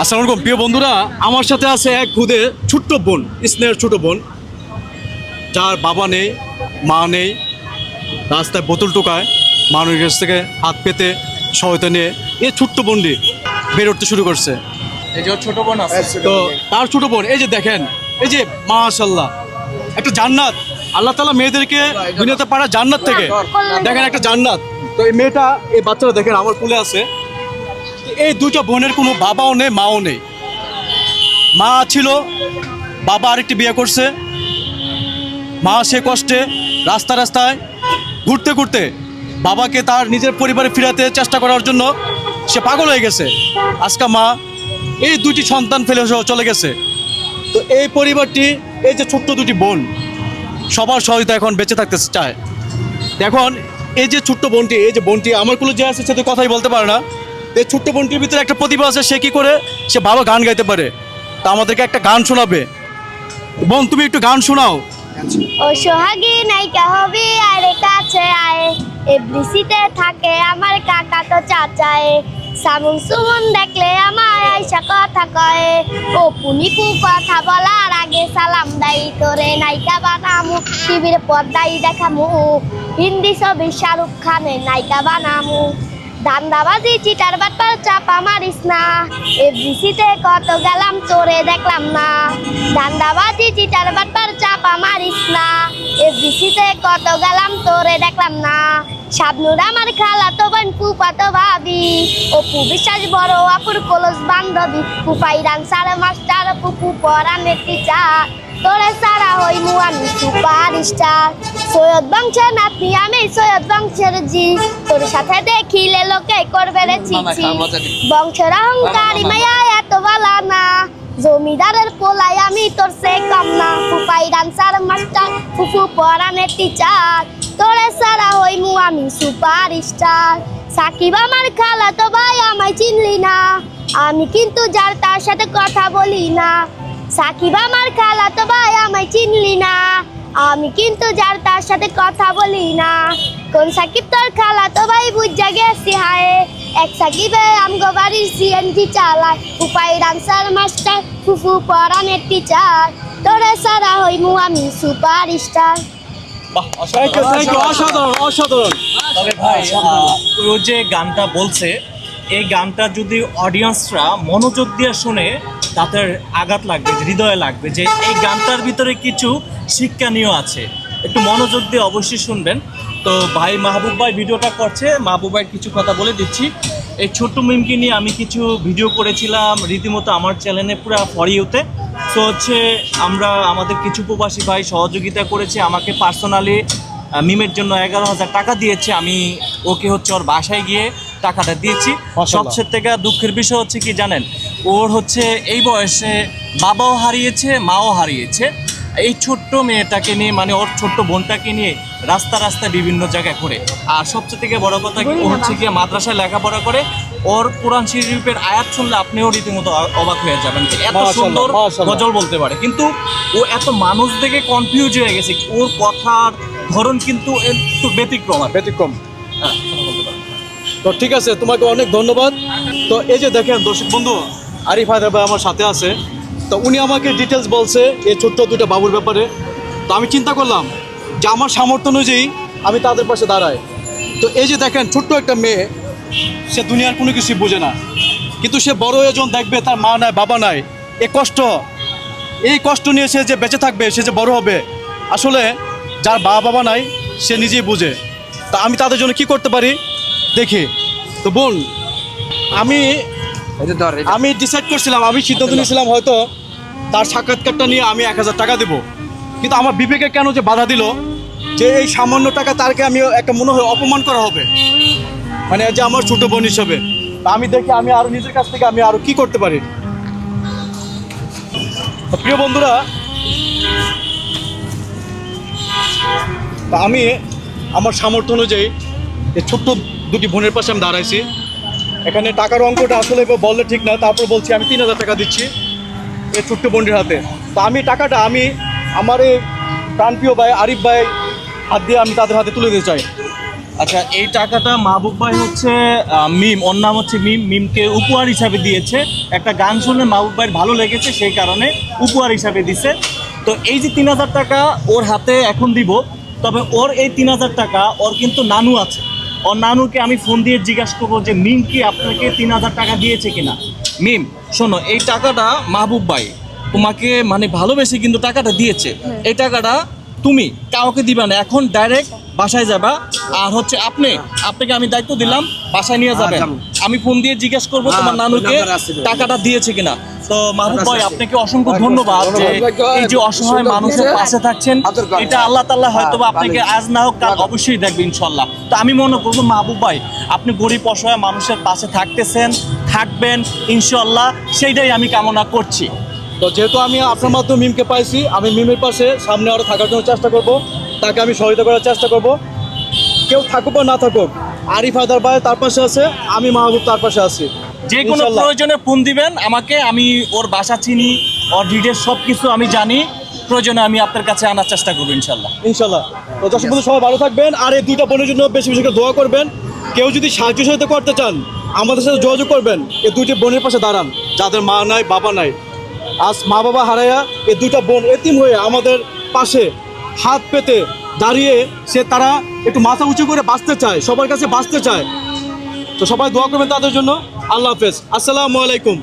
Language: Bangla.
আসসালামু আলাইকুম প্রিয় বন্ধুরা, আমার সাথে আছে এক খুদে ছোট্ট বোন, স্নেহের ছোট বোন, যার বাবা নেই, মা নেই, রাস্তায় বোতল টোকায়, মানুষের কাছ থেকে হাত পেতে সহায়তা নিয়ে এই ছোট্ট বোনটি বের উঠতে শুরু করছে। এই যে ওর ছোট বোন আছে, তো তার ছোট বোন এই যে দেখেন, এই যে মাশাআল্লাহ একটা জান্নাত, আল্লাহ তাআলা মেয়েদেরকে দুনিয়াতে পাড়া জান্নাত থেকে দেখেন একটা জান্নাত। তো এই মেয়েটা, এই বাচ্চাটা দেখেন আমার কোলে আছে। এই দুইটা বোনের কোনো বাবাও নেই, মাও নেই। মা ছিল, বাবা আরেকটি বিয়ে করছে। মা সে কষ্টে রাস্তায় ঘুরতে ঘুরতে বাবাকে তার নিজের পরিবারে ফিরাতে চেষ্টা করার জন্য সে পাগল হয়ে গেছে। আজকে মা এই দুটি সন্তান ফেলে চলে গেছে। তো এই পরিবারটি, এই যে ছোট্ট দুটি বোন, সবার সহায়তা এখন বেঁচে থাকতে চায়। এখন এই যে ছোট্ট বোনটি, এই যে বোনটি আমার কোলে যে আছে, সে তো কথাই বলতে পারে না। এই ছোট্ট বোনটির ভিতরে একটা প্রতিভা আছে। সে কি করে, সে ভালো গান গাইতে পারে। তা আমাদেরকে একটা গান শোনাবে। বোন, তুমি একটু গান শোনাও। ও সোহাগী নায়িকা হবি আরে কাছে আয়, এফডিসিতে থাকে আমার কাকা তো চাচায়, সামুন সুমন দেখলে আমার আইসা কথা কয়, ও পুনিপু কথা বলার আগে সালাম দাই, তোরে নায়িকা বানামু টিভির পর্দায় দেখামু, হিন্দি ছবি শাহরুখ খানের নায়িকা বানামু, ধান্দাবাজি চিটার বাটপার চাপা মারিস না, এফডিসিতে কত গেলাম তোরে দেখলাম না, ধান্দাবাজি চিটার বাটপার চাপা মারিস না, এফডিসিতে কত গেলাম তোরে দেখলাম না, শাবনুর আমার খালাতো বোন ফুফাতো ভাবি, অপু বিশ্বাস বড় আপুর কলস বান্ধবী, ফুফাই ডান্সার মাস্টার ফুফু পড়ানের টিচার, তোরে সারা হইমু আমি সুপার স্টার, সৈয়দ বংশের নাতনি আমি সৈয়দ বংশের জি, তোর সাথে দেখিলে লোকে করবে রে চিচি, বংশের অহংকারী মায়া এত বালা না, জমিদারের পোলাই আমি তোর সে কম না, ফুফাই ডান্সার মাস্টার ফুফু পড়ানের টিচার, তোরে সারা হইমু আমি সুপার স্টার, সাকিব আমার খালাতো ভাই আমায় চিনলি না, আমি কিন্তু যার তার সাথে কথা বলি না, সাকিব আমার খালাতো ভাই আমায় চিনলি না, আমি কিন্তু যার তার সাথে কথা বলি না, কোন সাকিব তোর খালাতো ভাই বুঝা গেছি হায়, এক সাকিবে আমগো বাড়ির সিএনজি চালায়, ফুফাই ডান্সার মাস্টার ফুফু পড়ানের টিচার, তোরে সারা হইমু আমি সুপার স্টার। অসাধারণ অসাধারণ। তবে ভাই ও যে গানটা বলছে, এই গানটা যদি অডিয়েন্সরা মনোযোগ দিয়ে শুনে তাদের আঘাত লাগবে, হৃদয়ে লাগবে যে এই গানটার ভিতরে কিছু শিক্ষণীয় আছে। একটু মনোযোগ দিয়ে অবশ্যই শুনবেন। তো ভাই মাহবুব ভাই ভিডিওটা করছে, মাহবুব ভাই কিছু কথা বলে দিচ্ছি। এই ছোট্ট মিমকে নিয়ে আমি কিছু ভিডিও করেছিলাম রীতিমতো আমার চ্যানেলে পুরো ফর ইউতে। তো হচ্ছে আমরা আমাদের কিছু প্রবাসী ভাই সহযোগিতা করেছে, আমাকে পার্সোনালি মিমের জন্য 11,000 টাকা দিয়েছে। আমি ওকে হচ্ছে ওর বাসায় গিয়ে টাকাটা দিয়েছি। সবচেয়ে থেকে দুঃখের বিষয় হচ্ছে কি জানেন, ওর হচ্ছে এই বয়সে বাবাও হারিয়েছে, মাও হারিয়েছে। এই ছোট্ট মেয়েটাকে নিয়ে, মানে ওর ছোট্ট বোনটাকে নিয়ে রাস্তায় বিভিন্ন জায়গায় ঘুরে। আর সবচেয়ে থেকে বড় কথা কি, ও হচ্ছে গিয়ে মাদ্রাসায় লেখাপড়া করে। ওর কোরআন শরীফের আয়াত শুনলে আপনিও রীতিমতো অবাক হয়ে যাবেন, এত সুন্দর গজল বলতে পারে। কিন্তু ও এত মানুষ দেখে কনফিউজ হয়ে গেছে, ওর কথার ধরন কিন্তু একটু ব্যতিক্রম। হ্যাঁ, তো ঠিক আছে, তোমাকে অনেক ধন্যবাদ। তো এই যে দেখেন দর্শক বন্ধু, আরিফ হায়দার ভাই আমার সাথে আছে। তো উনি আমাকে ডিটেলস বলছে এই ছোট্ট দুটো বাবুর ব্যাপারে। তো আমি চিন্তা করলাম যে আমার সামর্থ্য অনুযায়ী আমি তাদের পাশে দাঁড়াই। তো এই যে দেখেন ছোট্ট একটা মেয়ে, সে দুনিয়ার কোনো কিছুই বোঝে না, কিন্তু সে বড় হয়ে যখন দেখবে তার মা নাই, বাবা নাই, এই কষ্ট নিয়ে সে যে বেঁচে থাকবে, সে যে বড় হবে, আসলে যার বাবা নাই সে নিজেই বুঝে। তা আমি তাদের জন্য কি করতে পারি দেখি। তো বোন, আমি ডিসাইড করছিলাম, আমি সিদ্ধান্ত নিয়েছিলাম হয়তো তার সাক্ষাৎকারটা নিয়ে আমি 1,000 টাকা দেবো। কিন্তু আমার বিবেকে কেন যে বাধা দিল যে এই সামান্য টাকা তারকে আমি একটা মনে হয় অপমান করা হবে, মানে যে আমার ছোট বোন হিসেবে। তা আমি দেখি আমি আরও নিজের কাছ থেকে আমি আরও কি করতে পারি। প্রিয় বন্ধুরা, আমি আমার সামর্থ্য অনুযায়ী এই ছোট্ট দুটি বোনের পাশে আমি দাঁড়াইছি। এখানে টাকার অঙ্কটা আসলে বললে ঠিক না, তারপর বলছি আমি 3,000 টাকা দিচ্ছি এই ছোট্ট বোনটির হাতে। তো আমি টাকাটা আমি আমার এই প্রাণপ্রিয় ভাই আরিফ ভাই হাত দিয়ে আমি তাদের হাতে তুলে দিতে চাই। আচ্ছা, এই টাকাটা মাহবুব ভাই হচ্ছে মিম, ওর নাম হচ্ছে মিম, মিমকে উপহার হিসাবে দিয়েছে। একটা গান শুনে মাহবুব ভাইয়ের ভালো লেগেছে, সেই কারণে উপহার হিসাবে দিছে। তো এই যে 3000 টাকা ওর হাতে এখন দিব, তবে ওর এই 3000 টাকা ওর কিন্তু নানু আছে। ওর নানুকে আমি ফোন দিয়ে জিজ্ঞাসা করবো যে মিম কি আপনাকে 3000 টাকা দিয়েছে কিনা। মিম শোনো, এই টাকাটা মাহবুব ভাই তোমাকে মানে ভালোবেসে কিন্তু টাকাটা দিয়েছে। এই টাকাটা তুমি কাউকে দিবা না, এখন ডাইরেক্ট বাসায় যাবা। আর হচ্ছে আপনাকে আমি দায়িত্ব দিলাম, বাসায় নিয়ে যাবেন। আমি ফোন দিয়ে জিজ্ঞেস করবো তোমার নানুকে টাকাটা দিয়েছে কিনা। তো মাহবুব ভাই আপনাকে অসংখ্য ধন্যবাদ যে এই যে অসহায় মানুষের পাশে থাকছেন। এটা আল্লাহ তাআলা হয়তো আপনাকে আজ না হোক কাল অবশ্যই দেখবে ইনশাল্লাহ। তো আমি মনে করবো মাহবুব ভাই আপনি গরিব অসহায় মানুষের পাশে থাকতেছেন, থাকবেন ইনশাল্লাহ, সেইটাই আমি কামনা করছি। তো যেহেতু আমি আপনার মাধ্যমে মিমকে পাইছি, আমি মিমের পাশে সামনে আরও থাকার জন্য চেষ্টা করব, তাকে আমি সহায়তা করার চেষ্টা করব। কেউ থাকুক বা না থাকুক, আরিফ হায়দার ভাই তার পাশে আছে, আমি মাহবুব তার পাশে আছি। যে কোনো ইনশাল্লাহ। প্রয়োজনে ফোন দিবেন আমাকে, আমি ওর বাসা চিনি, ওর ডিটেলস সব কিছু আমি জানি। প্রয়োজনে আমি আপনার কাছে আনার চেষ্টা করবো ইনশাল্লাহ। ইনশাল্লাহ। তো দর্শক বন্ধু সবাই ভালো থাকবেন, আর এই দুইটা বোনের জন্য বেশি বেশি করে দোয়া করবেন। কেউ যদি সাহায্য সহায়তা করতে চান আমাদের সাথে যোগাযোগ করবেন। এই দুইটি বোনের পাশে দাঁড়ান, যাদের মা নাই বাবা নাই। আজ মা বাবা হারাইয়া এই দুইটা বোন এতিম হয়ে আমাদের পাশে হাত পেতে দাঁড়িয়ে তারা একটু মাথা উঁচু করে বাঁচতে চায়, সবার কাছে বাঁচতে চায়। তো সবাই দোয়া করবেন তাদের জন্য। আল্লাহ হাফেজ, আসসালামু আলাইকুম।